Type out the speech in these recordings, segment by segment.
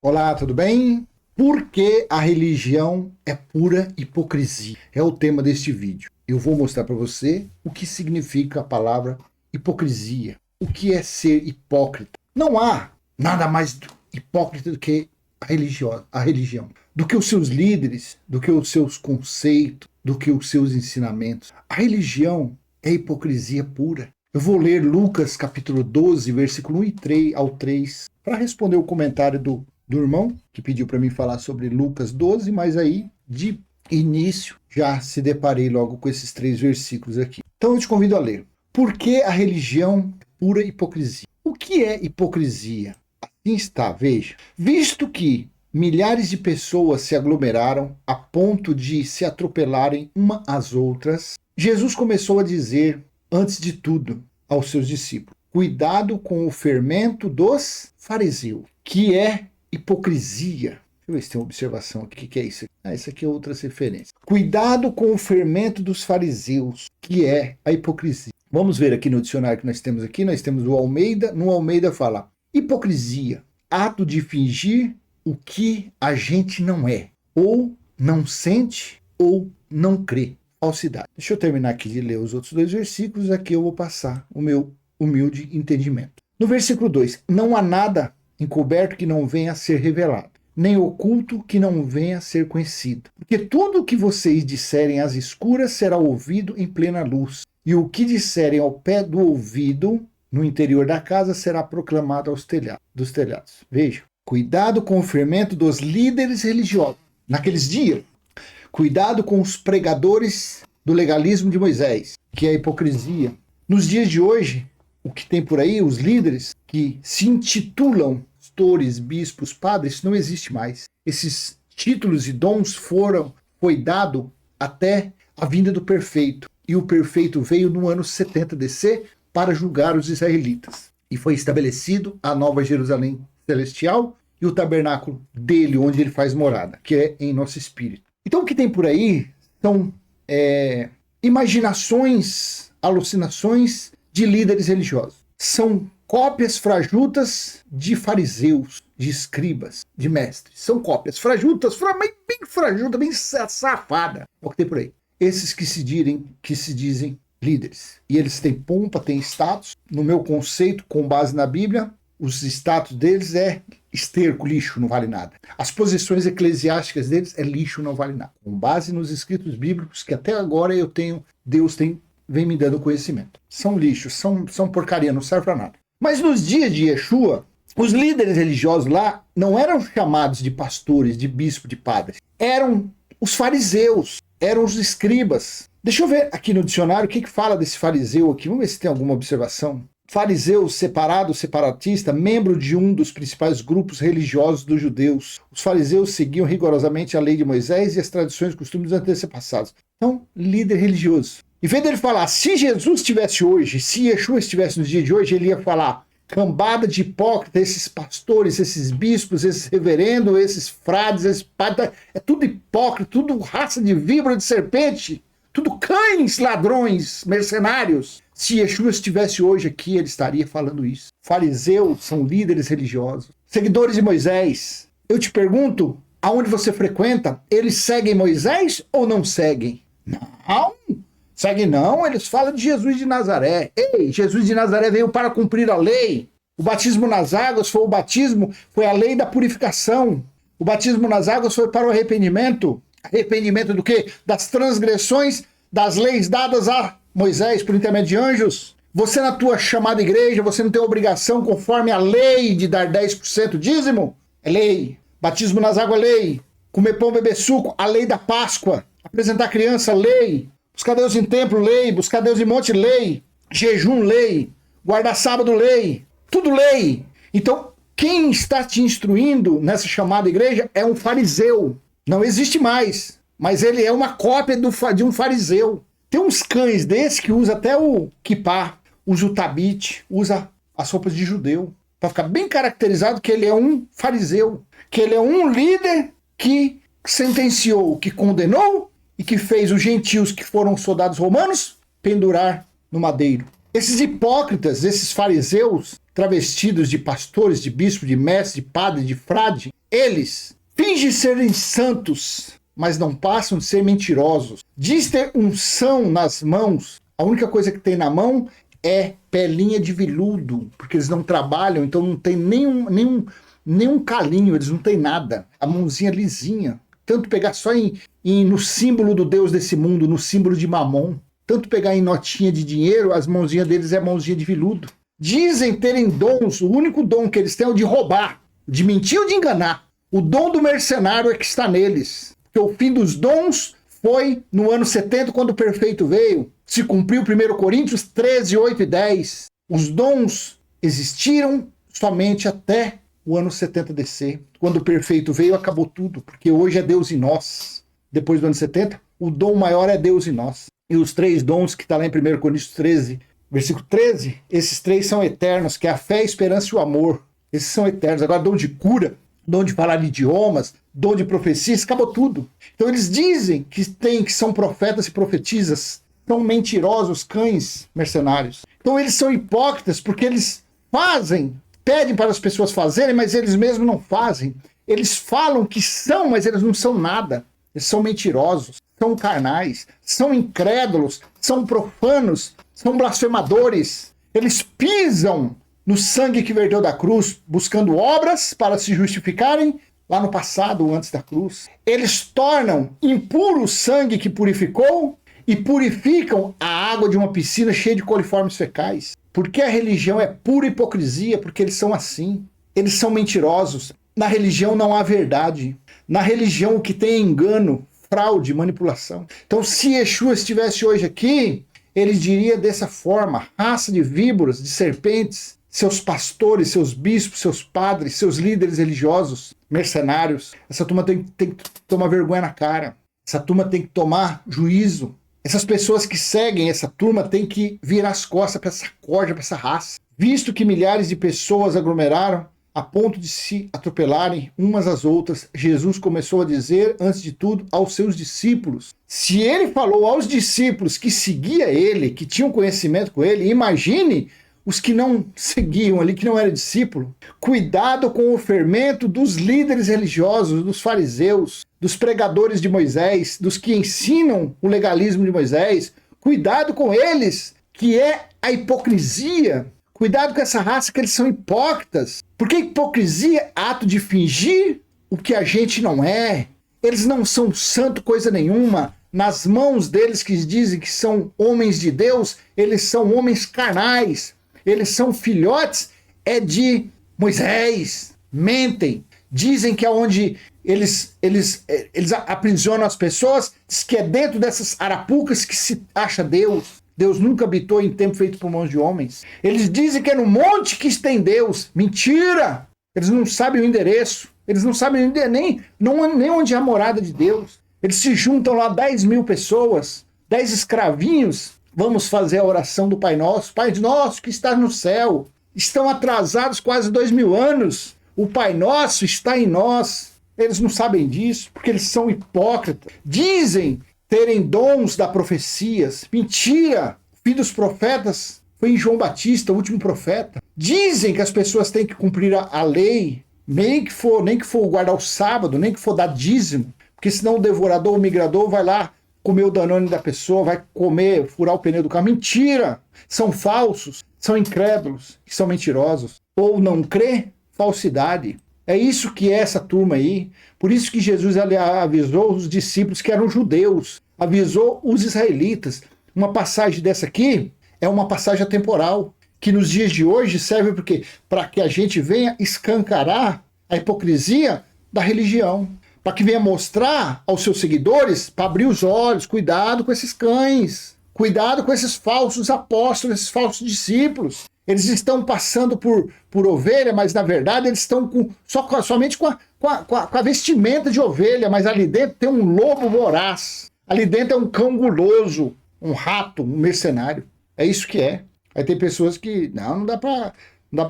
Olá, tudo bem? Por que a religião é pura hipocrisia? É o tema deste vídeo. Eu vou mostrar para você o que significa a palavra hipocrisia. O que é ser hipócrita? Não há nada mais hipócrita do que a religião. Do que os seus líderes, do que os seus conceitos, do que os seus ensinamentos. A religião é hipocrisia pura. Eu vou ler Lucas capítulo 12, versículo 1 ao 3, para responder o comentário do irmão, que pediu para mim falar sobre Lucas 12, mas aí, de início, já se deparei logo com esses 3 versículos aqui. Então eu te convido a ler. Por que a religião é pura hipocrisia? O que é hipocrisia? Assim está, veja. Visto que milhares de pessoas se aglomeraram a ponto de se atropelarem uma às outras, Jesus começou a dizer, antes de tudo, aos seus discípulos: cuidado com o fermento dos fariseus, que é hipocrisia. Deixa eu ver se tem uma observação aqui. O que é isso? Isso aqui é outras referências. Cuidado com o fermento dos fariseus, que é a hipocrisia. Vamos ver aqui no dicionário que nós temos aqui. Nós temos o Almeida. No Almeida fala: hipocrisia, ato de fingir o que a gente não é, ou não sente, ou não crê. Falsidade. Deixa eu terminar aqui de ler os outros 2 versículos. Aqui eu vou passar o meu humilde entendimento. No versículo 2: não há nada encoberto que não venha a ser revelado, nem oculto que não venha a ser conhecido. Porque tudo o que vocês disserem às escuras será ouvido em plena luz, e o que disserem ao pé do ouvido, no interior da casa, será proclamado dos telhados. Veja, cuidado com o fermento dos líderes religiosos. Naqueles dias, cuidado com os pregadores do legalismo de Moisés, que é a hipocrisia. Nos dias de hoje, o que tem por aí, os líderes que se intitulam pastores, bispos, padres, não existe mais. Esses títulos e dons foi dado até a vinda do perfeito. E o perfeito veio no ano 70 DC para julgar os israelitas. E foi estabelecido a Nova Jerusalém Celestial e o tabernáculo dele, onde ele faz morada, que é em nosso espírito. Então o que tem por aí são imaginações, alucinações de líderes religiosos. São cópias frajutas de fariseus, de escribas, de mestres. São cópias frajutas, bem frajuta, bem safada. É o que tem por aí. Esses que se dizem líderes. E eles têm pompa, têm status. No meu conceito, com base na Bíblia, os status deles é esterco, lixo, não vale nada. As posições eclesiásticas deles é lixo, não vale nada. Com base nos escritos bíblicos que até agora Deus vem me dando conhecimento. São lixos, são porcaria, não serve para nada. Mas nos dias de Yeshua, os líderes religiosos lá não eram chamados de pastores, de bispo, de padres. Eram os fariseus, eram os escribas. Deixa eu ver aqui no dicionário o que fala desse fariseu aqui. Vamos ver se tem alguma observação. Fariseu, separado, separatista, membro de um dos principais grupos religiosos dos judeus. Os fariseus seguiam rigorosamente a lei de Moisés e as tradições e costumes dos antepassados. Então, líder religioso. Em vez dele falar, se Jesus estivesse hoje, se Yeshua estivesse no dia de hoje, ele ia falar, cambada de hipócritas, esses pastores, esses bispos, esses reverendos, esses frades, esses padres, é tudo hipócrita, tudo raça de víbora, de serpente, tudo cães, ladrões, mercenários. Se Yeshua estivesse hoje aqui, ele estaria falando isso. Fariseus são líderes religiosos, seguidores de Moisés. Eu te pergunto, aonde você frequenta, eles seguem Moisés ou não seguem? Não. Seguem não, eles falam de Jesus de Nazaré. Ei, Jesus de Nazaré veio para cumprir a lei. O batismo nas águas foi a lei da purificação. O batismo nas águas foi para o arrependimento. Arrependimento do quê? Das transgressões das leis dadas a Moisés por intermédio de anjos. Você na tua chamada igreja, você não tem obrigação conforme a lei de dar 10% dízimo? É lei. Batismo nas águas, lei. Comer pão, beber suco, a lei da Páscoa. Apresentar criança, lei. Buscar Deus em templo, lei. Buscar Deus em monte, lei. Jejum, lei. Guardar sábado, lei. Tudo lei. Então, quem está te instruindo nessa chamada igreja é um fariseu. Não existe mais. Mas ele é uma cópia de um fariseu. Tem uns cães desses que usa até o kippah, usa o tabite, usa as roupas de judeu. Para ficar bem caracterizado que ele é um fariseu. Que ele é um líder que sentenciou, que condenou e que fez os gentios que foram soldados romanos pendurar no madeiro. Esses hipócritas, esses fariseus, travestidos de pastores, de bispo, de mestre, de padre, de frade, eles fingem serem santos, mas não passam de ser mentirosos. Diz ter unção nas mãos, a única coisa que tem na mão é pelinha de veludo, porque eles não trabalham, então não tem nenhum calinho, eles não têm nada. A mãozinha lisinha. Tanto pegar só no símbolo do Deus desse mundo, no símbolo de Mamon. Tanto pegar em notinha de dinheiro, as mãozinhas deles é mãozinha de veludo. Dizem terem dons, o único dom que eles têm é o de roubar, de mentir ou de enganar. O dom do mercenário é que está neles. Porque o fim dos dons foi no ano 70, quando o perfeito veio. Se cumpriu 1 Coríntios 13, 8 e 10. Os dons existiram somente até o ano 70 DC. Quando o perfeito veio, acabou tudo. Porque hoje é Deus em nós. Depois do ano 70, o dom maior é Deus em nós. E os 3 dons que está lá em 1 Coríntios 13, versículo 13, esses 3 são eternos, que é a fé, a esperança e o amor. Esses são eternos. Agora, dom de cura, dom de falar idiomas, dom de profecias, acabou tudo. Então eles dizem que são profetas e profetisas, são mentirosos, cães mercenários. Então eles são hipócritas porque eles pedem para as pessoas fazerem, mas eles mesmos não fazem. Eles falam que são, mas eles não são nada. Eles são mentirosos, são carnais, são incrédulos, são profanos, são blasfemadores. Eles pisam no sangue que verteu da cruz, buscando obras para se justificarem lá no passado, antes da cruz. Eles tornam impuro o sangue que purificou e purificam a água de uma piscina cheia de coliformes fecais. Porque a religião é pura hipocrisia, porque eles são assim. Eles são mentirosos. Na religião não há verdade. Na religião o que tem é engano, fraude, manipulação. Então, se Yeshua estivesse hoje aqui, ele diria dessa forma: raça de víboras, de serpentes, seus pastores, seus bispos, seus padres, seus líderes religiosos, mercenários. Essa turma tem que tomar vergonha na cara. Essa turma tem que tomar juízo. Essas pessoas que seguem essa turma têm que virar as costas para essa corja, para essa raça. Visto que milhares de pessoas aglomeraram a ponto de se atropelarem umas às outras, Jesus começou a dizer, antes de tudo, aos seus discípulos. Se ele falou aos discípulos que seguia ele, que tinham conhecimento com ele, imagine os que não seguiam ali, que não eram discípulo. Cuidado com o fermento dos líderes religiosos, dos fariseus, dos pregadores de Moisés, dos que ensinam o legalismo de Moisés. Cuidado com eles, que é a hipocrisia. Cuidado com essa raça, que eles são hipócritas. Porque hipocrisia é ato de fingir o que a gente não é. Eles não são santo coisa nenhuma. Nas mãos deles que dizem que são homens de Deus, eles são homens carnais. Eles são filhotes de Moisés. Mentem. Dizem que é onde eles aprisionam as pessoas, diz que é dentro dessas arapucas que se acha Deus. Deus nunca habitou em tempo feito por mãos de homens. Eles dizem que é no monte que tem Deus. Mentira! Eles não sabem o endereço. Eles não sabem nem onde é a morada de Deus. Eles se juntam lá 10.000 pessoas, 10 escravinhos. Vamos fazer a oração do Pai Nosso. Pai Nosso que está no céu. Estão atrasados quase 2.000 anos. O Pai Nosso está em nós. Eles não sabem disso porque eles são hipócritas. Dizem terem dons da profecias. Mentira! O fim dos profetas foi em João Batista, o último profeta. Dizem que as pessoas têm que cumprir a lei, nem que for guardar o sábado, nem que for dar dízimo, porque senão o devorador, o migrador vai lá comer o danone da pessoa, vai furar o pneu do carro. Mentira! São falsos, são incrédulos, são mentirosos. Ou não crê, falsidade. É isso que é essa turma aí. Por isso que Jesus avisou os discípulos que eram judeus, avisou os israelitas. Uma passagem dessa aqui é uma passagem atemporal, que nos dias de hoje serve para que a gente venha escancarar a hipocrisia da religião, para que venha mostrar aos seus seguidores, para abrir os olhos, cuidado com esses cães, cuidado com esses falsos apóstolos, esses falsos discípulos. Eles estão passando por ovelha, mas na verdade eles estão somente com a vestimenta de ovelha, mas ali dentro tem um lobo voraz. Ali dentro é um cão guloso, um rato, um mercenário. É isso que é. Aí tem pessoas que, não dá pra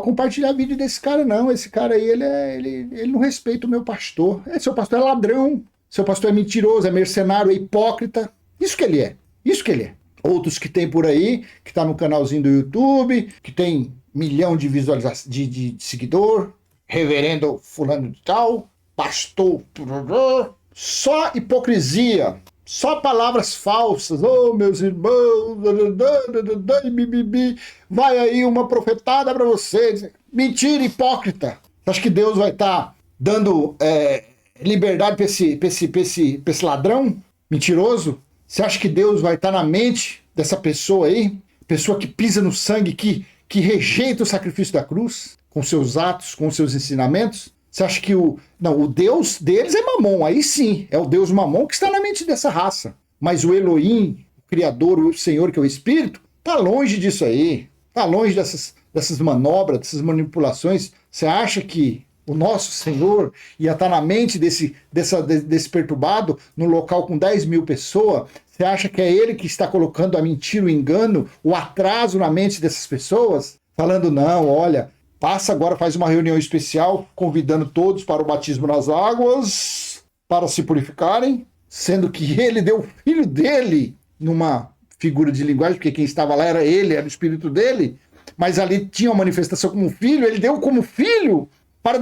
compartilhar vídeo desse cara, não. Esse cara aí, ele não respeita o meu pastor. Seu pastor é ladrão, seu pastor é mentiroso, é mercenário, é hipócrita. Isso que ele é. Isso que ele é. outros que tem por aí, que tá no canalzinho do YouTube, que tem 1 milhão de visualizações, de seguidor, reverendo fulano de tal, pastor, só hipocrisia, só palavras falsas. Oh, meus irmãos, vai aí uma profetada para vocês. Mentira, hipócrita. Você acha que Deus vai estar dando liberdade para esse ladrão mentiroso? Você acha que Deus vai estar na mente dessa pessoa aí? Pessoa que pisa no sangue, que rejeita o sacrifício da cruz, com seus atos, com seus ensinamentos? Você acha que o Deus deles é Mamon? Aí sim, é o Deus Mamon que está na mente dessa raça. Mas o Elohim, o Criador, o Senhor, que é o Espírito, está longe disso aí. Está longe dessas manobras, dessas manipulações. Você acha que o nosso Senhor ia estar na mente desse perturbado, no local com 10 mil pessoas? Você acha que é ele que está colocando a mentira, o engano, o atraso na mente dessas pessoas? Falando, não, olha, passa agora, faz uma reunião especial, convidando todos para o batismo nas águas, para se purificarem, sendo que ele deu o filho dele, numa figura de linguagem, porque quem estava lá era ele, era o espírito dele, mas ali tinha uma manifestação como filho, ele deu como filho para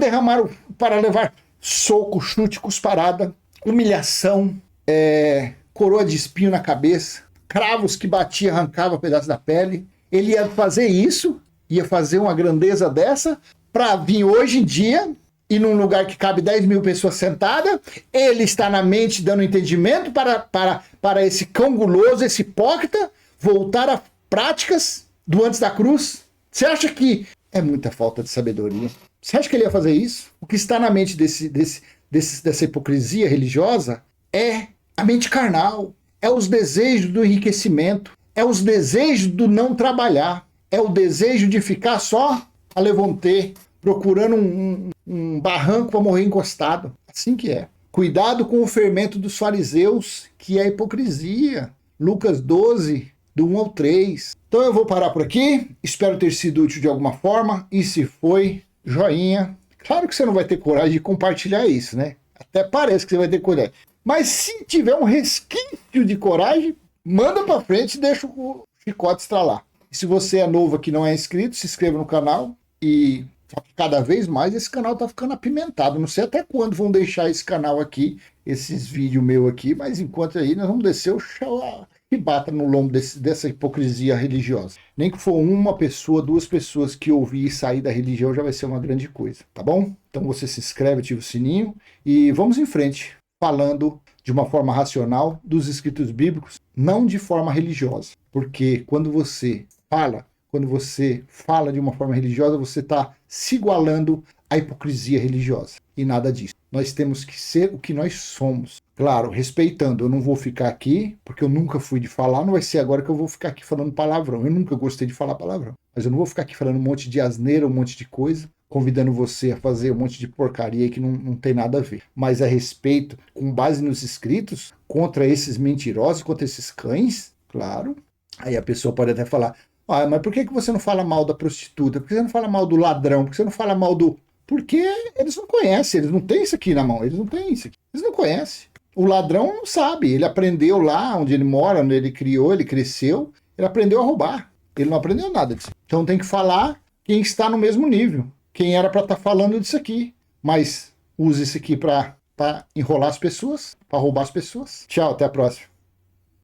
para levar soco, chute, cusparada, humilhação, coroa de espinho na cabeça, cravos que batia, arrancava pedaços da pele. Ele ia fazer isso, ia fazer uma grandeza dessa, para vir hoje em dia, e num lugar que cabe 10 mil pessoas sentadas, ele está na mente dando entendimento para esse cão guloso, esse hipócrita, voltar a práticas do antes da cruz. Você acha que é muita falta de sabedoria? Você acha que ele ia fazer isso? O que está na mente dessa hipocrisia religiosa é a mente carnal, é os desejos do enriquecimento, é os desejos do não trabalhar, é o desejo de ficar só a levantar, procurando um barranco para morrer encostado. Assim que é. Cuidado com o fermento dos fariseus, que é a hipocrisia. Lucas 12, do 1 ao 3. Então eu vou parar por aqui. Espero ter sido útil de alguma forma. E se foi, joinha. Claro que você não vai ter coragem de compartilhar isso, né? Até parece que você vai ter coragem. Mas se tiver um resquício de coragem, manda para frente e deixa o chicote estralar. E se você é novo aqui e não é inscrito, se inscreva no canal. E cada vez mais esse canal tá ficando apimentado. Não sei até quando vão deixar esse canal aqui, esses vídeos meus aqui, mas enquanto aí nós vamos descer o chão e bata no lombo dessa hipocrisia religiosa. Nem que for uma pessoa, 2 pessoas que ouvir e sair da religião já vai ser uma grande coisa, tá bom? Então você se inscreve, ativa o sininho e vamos em frente, falando de uma forma racional dos escritos bíblicos, não de forma religiosa. Porque quando você fala de uma forma religiosa, você está se igualando à hipocrisia religiosa. E nada disso. Nós temos que ser o que nós somos. Claro, respeitando. Eu não vou ficar aqui, porque eu nunca fui de falar. Não vai ser agora que eu vou ficar aqui falando palavrão. Eu nunca gostei de falar palavrão. Mas eu não vou ficar aqui falando um monte de asneira, um monte de coisa, convidando você a fazer um monte de porcaria que não tem nada a ver. Mas a respeito, com base nos escritos, contra esses mentirosos, contra esses cães, claro. Aí a pessoa pode até falar, mas por que você não fala mal da prostituta? Por que você não fala mal do ladrão? Por que você não fala mal do... Porque eles não conhecem, eles não têm isso aqui na mão, eles não têm isso aqui. Eles não conhecem. O ladrão não sabe, ele aprendeu lá onde ele mora, onde ele criou, ele cresceu, ele aprendeu a roubar. Ele não aprendeu nada disso. Então tem que falar quem está no mesmo nível. Quem era para estar falando disso aqui. Mas use isso aqui para enrolar as pessoas, para roubar as pessoas. Tchau, até a próxima.